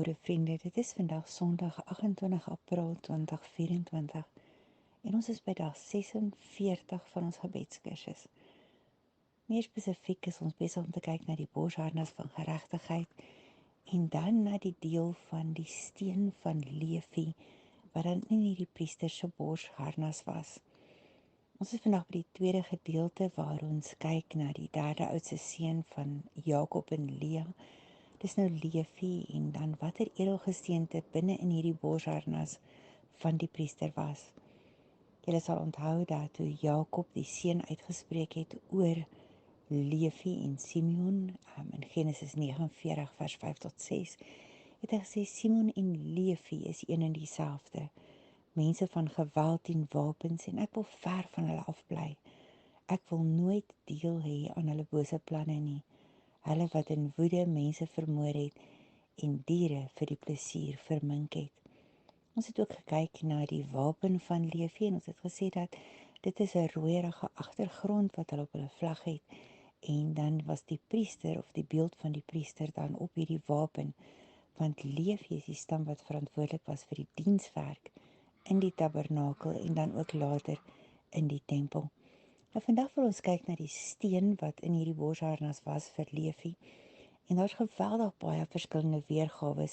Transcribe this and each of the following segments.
Goeiemôre vriende, dit is vandag Sondag 28 April 2024 en ons is by dag 46 van ons gebedskursus. Meer spesifiek is ons besig om te kyk na die borsharnas van geregtigheid en dan na die deel van die steen van Levi wat dan in hierdie priester se borsharnas was. Ons is vandag by die tweede gedeelte waar ons kyk na die derde oudste seun van Jakob en Lea. Dis nou Levi en dan watter edelgesteente binne in hierdie borsharnas van die priester was. Julle sal onthou dat toe Jakob die seën uitgespreek het oor Levi en Simeon in Genesis 49 vers 5 tot 6, het hy gesê Simeon en Levi is een en dieselfde. Mense van geweld en wapens en ek wil ver van hulle afbly. Ek wil nooit deel hê aan hulle bose planne nie. Hulle wat in woede mense vermoor het en diere vir die plesier vermink het. Ons het ook gekyk na die wapen van Levi en ons het gesê dat dit is 'n rooierige agtergrond wat hulle op hulle vlag het en dan was die priester of die beeld van die priester dan op hierdie wapen, want Levi is die stam wat verantwoordelik was vir die dienswerk in die tabernakel en dan ook later in die tempel. Nou vandag wil ons kyk na die steen wat in hierdie borsharnas was vir Levi. En daar's geweldig baie verskillende weergawe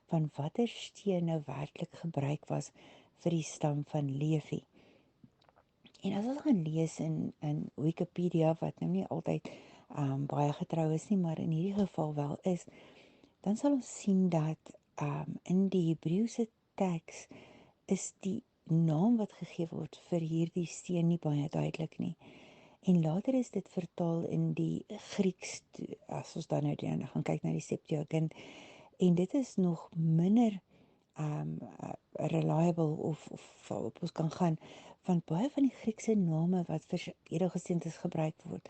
van watter steen nou werklik gebruik was vir die stam van Levi. En as ons gaan lees in Wikipedia, wat nou nie altyd baie getrou is nie, maar in hierdie geval wel is, dan sal ons sien dat in die Hebreëse teks is die naam wat gegee word vir hierdie steen nie baie duidelik nie. En later is dit vertaal in die Grieks, as ons dan nou gaan kyk na die Septuagint, en dit is nog minder reliable of op ons kan gaan, want baie van die Griekse name wat vir edelgesteentes gebruik word,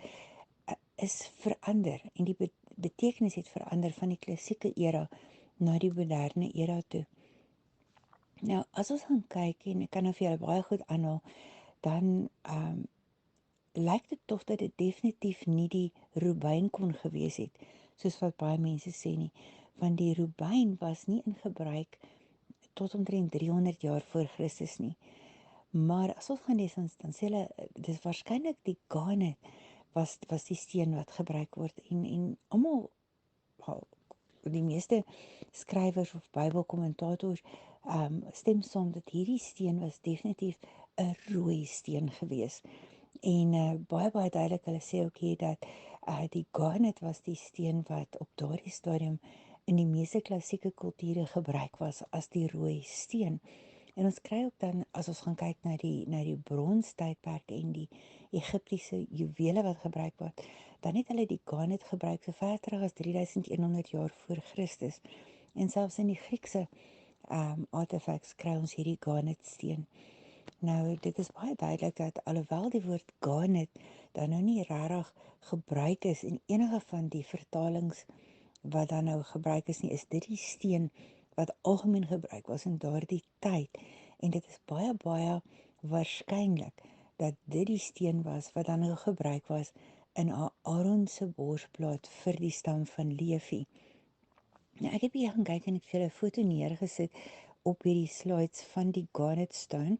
is verander, en die betekenis het verander van die klassieke era na die moderne era toe. Nou, as ons gaan kyk, en ek kan nou vir julle baie goed aanhaal, dan lyk dit tog dat dit definitief nie die Rubijn kon gewees het, soos wat baie mense sê nie, want die Rubijn was nie in gebruik tot omtrent 300 jaar voor Christus nie. Maar as ons gaan lees, dan sê hulle, dis waarskynlik die garnet was die steen wat gebruik word, en almal, die meeste skrywers of Bybelkommentators stem saam dat hierdie steen was definitief 'n rooi steen gewees. En baie duidelik, hulle sê ook hier dat die garnet was die steen wat op daardie stadium in die meeste klassieke kulture gebruik was as die rooi steen. En ons kry ook dan, as ons gaan kyk na die bronstydperk en die Egiptiese juwele wat gebruik word, dan het hulle die garnet gebruik so ver terug as 3100 jaar voor Christus. En selfs in die Griekse artefacts kry ons hierdie garnet steen. Nou, dit is baie duidelik dat alhoewel die woord garnet dan nou nie regtig gebruik is in enige van die vertalings wat dan nou gebruik is nie, is dit die steen wat algemeen gebruik was in daardie tyd. En dit is baie waarskynlik dat dit die steen was wat dan nou gebruik was in Aaron se borsplaat vir die stam van Levi. Nou, ek het hier gaan kyk en ek het vir 'n foto neergesit op hierdie slides van die garnet stone,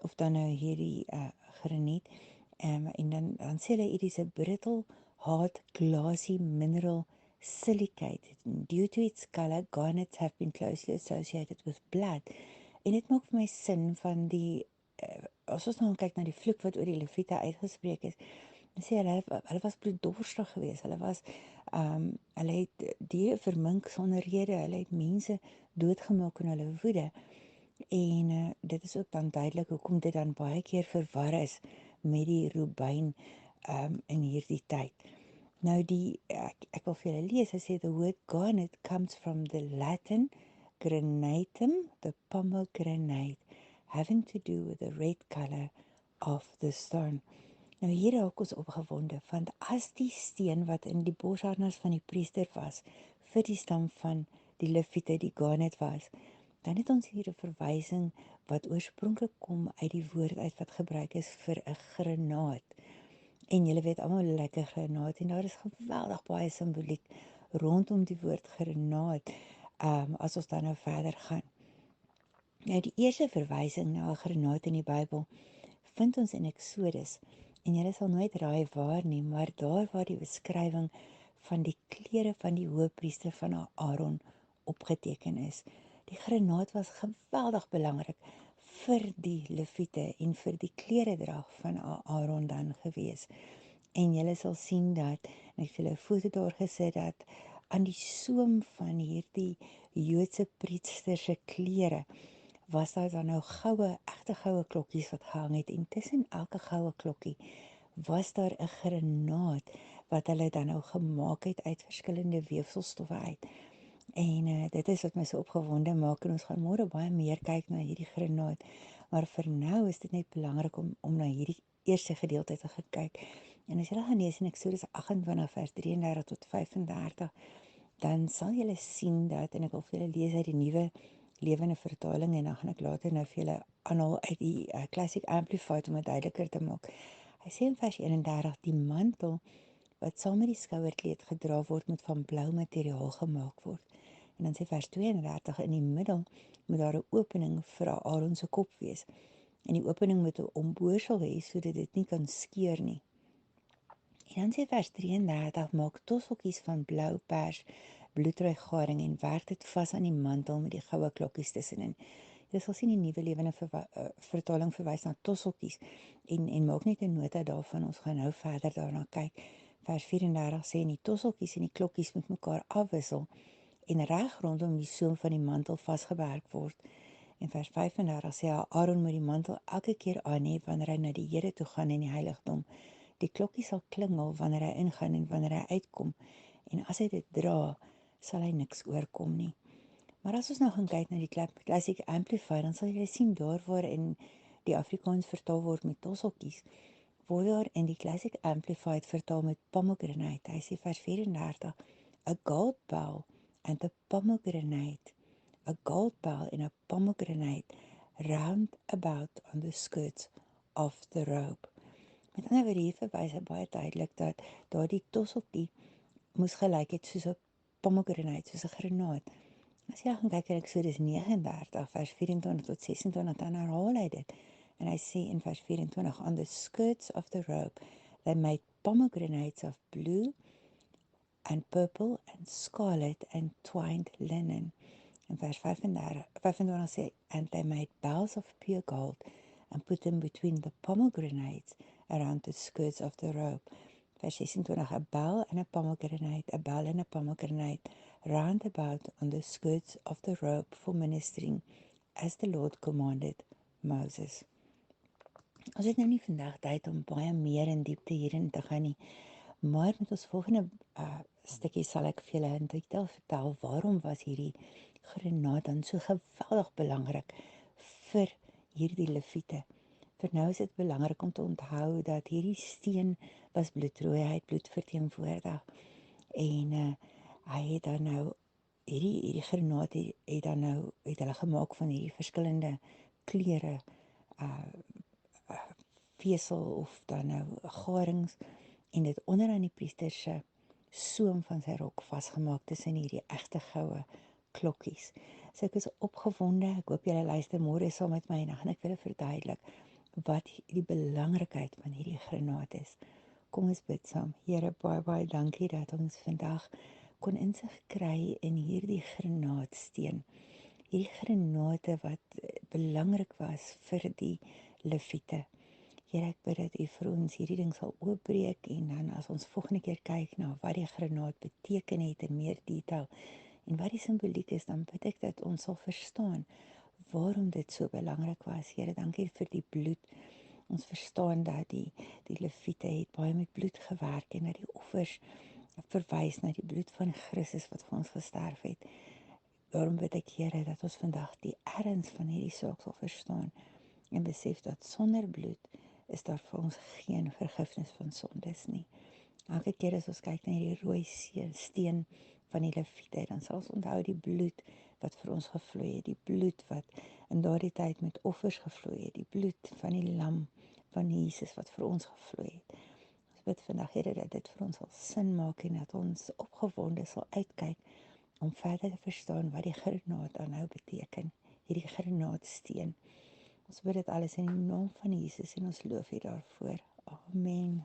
of dan nou hierdie graniet, en dan sê hulle it is a brittle, hard, glassy mineral silicate. Due to its color, garnets have been closely associated with blood. En dit maak vir my sin van die, as ons nou kyk na die vloek wat oor die Lewiete uitgespreek is, dan sê hulle was bloeddorstig geweest, hulle het diere vermink sonder rede, hulle het mense doodgemaak in hulle woede. En dit is ook dan duidelik hoekom dit dan baie keer verwar is met die Rubijn in hierdie tyd. Nou ek wil vir julle lees, hy sê the word garnet comes from the Latin granatum, the pomegranate, having to do with the red color of the stone. Nou hier raak ons opgewonde, want as die steen wat in die borsharnas van die priester was, vir die stam van die Lewiete die garnet was, dan het ons hier 'n verwysing wat oorspronklik kom uit die woord uit wat gebruik is vir 'n granaat. En julle weet almal hoe lekker granaat, en daar is geweldig baie simboliek rondom die woord granaat. as ons dan nou verder gaan. Nou die eerste verwysing na 'n granaat in die Bybel vind ons in Eksodus. En jy sal nooit raai waar nie, maar daar waar die beskrywing van die klere van die hoëpriester van Aaron opgeteken is. Die granaat was geweldig belangrik vir die Lewiete en vir die kleredrag van Aaron dan gewees. En jy sal sien dat, en ek het julle 'n foto daar gesit, dat aan die soem van hierdie Joodse priester se klere was daar dan nou egte goue klokkies wat gehang het, en tussen elke goue klokkie was daar 'n granaat wat hulle dan nou gemaak het uit verskillende weefselstowwe uit. En dit is wat my so opgewonde maak, en ons gaan môre baie meer kyk na hierdie granaat. Maar vir nou is dit net belangrik om na hierdie eerste gedeelte te kyk. En as jy gaan lees in Eksodus 28 vers 33 tot 35, dan sal jy sien dat, en ek wil vir julle lees uit die nuwe lewende vertaling, en dan gaan ek later nou vir julle aanhaal uit die Classic Amplified om dit duideliker te maak. Hy sê in vers 31, die mantel wat saam met die skouerkleed gedra word, moet van blou materiaal gemaak word. En dan sê vers 32, in die middel moet daar 'n opening vir Aaron se kop wees. En die opening moet 'n omboorsel hê sodat dit nie kan skeur nie. En dan sê vers 33, maak tossokkies van blou pers bloedrooi garing en werk dit vas aan die mantel met die goue klokkies tussenin. Jy sal sien die nuwe lewende vertaling verwys na tossokkies en maak net 'n nota daarvan. Ons gaan nou verder daarna kyk. Vers 34 sê die tossokkies en die klokkies moet mekaar afwissel en reg rondom die soem van die mantel vasgewerk word. En vers 35 sê Aaron moet die mantel elke keer aan hê wanneer hy na die Here toe gaan in die heiligdom. Die klokkie sal klingel wanneer hy ingaan en wanneer hy uitkom. En as hy dit dra, sal hy niks oorkom nie. Maar as ons nou gaan kyk na die Classic Amplified, dan sal jy sien daar waarin die Afrikaans vertaal word met tossokkies, word daar in die Classic Amplified vertaal met pomegranate. Hy sê vers 34, a gold bell and a pomegranate, a gold bell and a pomegranate round about on the skirts of the robe. Met ander woorde, hier verwys hy baie duidelik dat daardie tossokkie moes gelyk het soos 'n pomegranate, soos 'n granaat. As jy gaan kyk in Eksodus 39 vers 24 tot 26, dan herhaal hy dit. En hy sê in vers 24, on the skirts of the robe, they made pomegranates of blue and purple and scarlet and twined linen. In vers 25 sê, and they made bells of pure gold and put them between the pomegranates around the skirts of the robe. Vers 26, a bell and a pomegranate, round about on the skirts of the robe for ministering, as the Lord commanded Moses. Ons het nou nie vandag tyd om baie meer in diepte hierin te gaan nie, maar met ons volgende stukkie sal ek vir julle in detail vertel waarom was hierdie granaat dan so geweldig belangrik vir hierdie Lewiete. Vir nou is dit belangrik om te onthou dat hierdie steen was bloedrooi, hy het bloed verteenwoordig. En hy het dan nou hierdie granaat het hulle gemaak van hierdie verskillende kleure, vesel of dan nou garings, en dit onder aan die priester se soem van sy rok vasgemaak tussen hierdie egte goue klokkies. So ek is opgewonde, ek hoop julle luister môre saam met my en dan gaan ek julle verduidelik wat die belangrikheid van hierdie granaat is. Kom ons bid saam. Here, baie dankie dat ons vandag kon insig kry in hierdie granaatsteen. Hierdie granate wat belangrik was vir die Lewiete. Here, ek bid dat U vir ons hierdie ding sal oopbreek en dan as ons volgende keer kyk na wat die granaat beteken het in meer detail en wat die simboliek is, dan bid ek dat ons sal verstaan waarom dit so belangrik was. Here, dankie vir die bloed. Ons verstaan dat die Lewiete het baie met bloed gewerk en dat die offers verwys na die bloed van Christus wat vir ons gesterf het. Daarom bid ek, Here, dat ons vandag die erns van hierdie saak sal verstaan en besef dat sonder bloed is daar vir ons geen vergifnis van sondes nie. Elke keer as ons kyk na hierdie rooi steen van die Lewiete, dan sal ons onthou die bloed wat vir ons gevloei het, die bloed wat in daardie tyd met offers gevloei het, die bloed van die lam van Jesus wat vir ons gevloei het. Ons bid vandag, Here, dat dit vir ons sal sin maak en dat ons opgewonde sal uitkyk om verder te verstaan wat die granaat aanhou beteken, hierdie granaatsteen. Ons bid dit alles in die naam van Jesus en ons loof U daarvoor. Amen.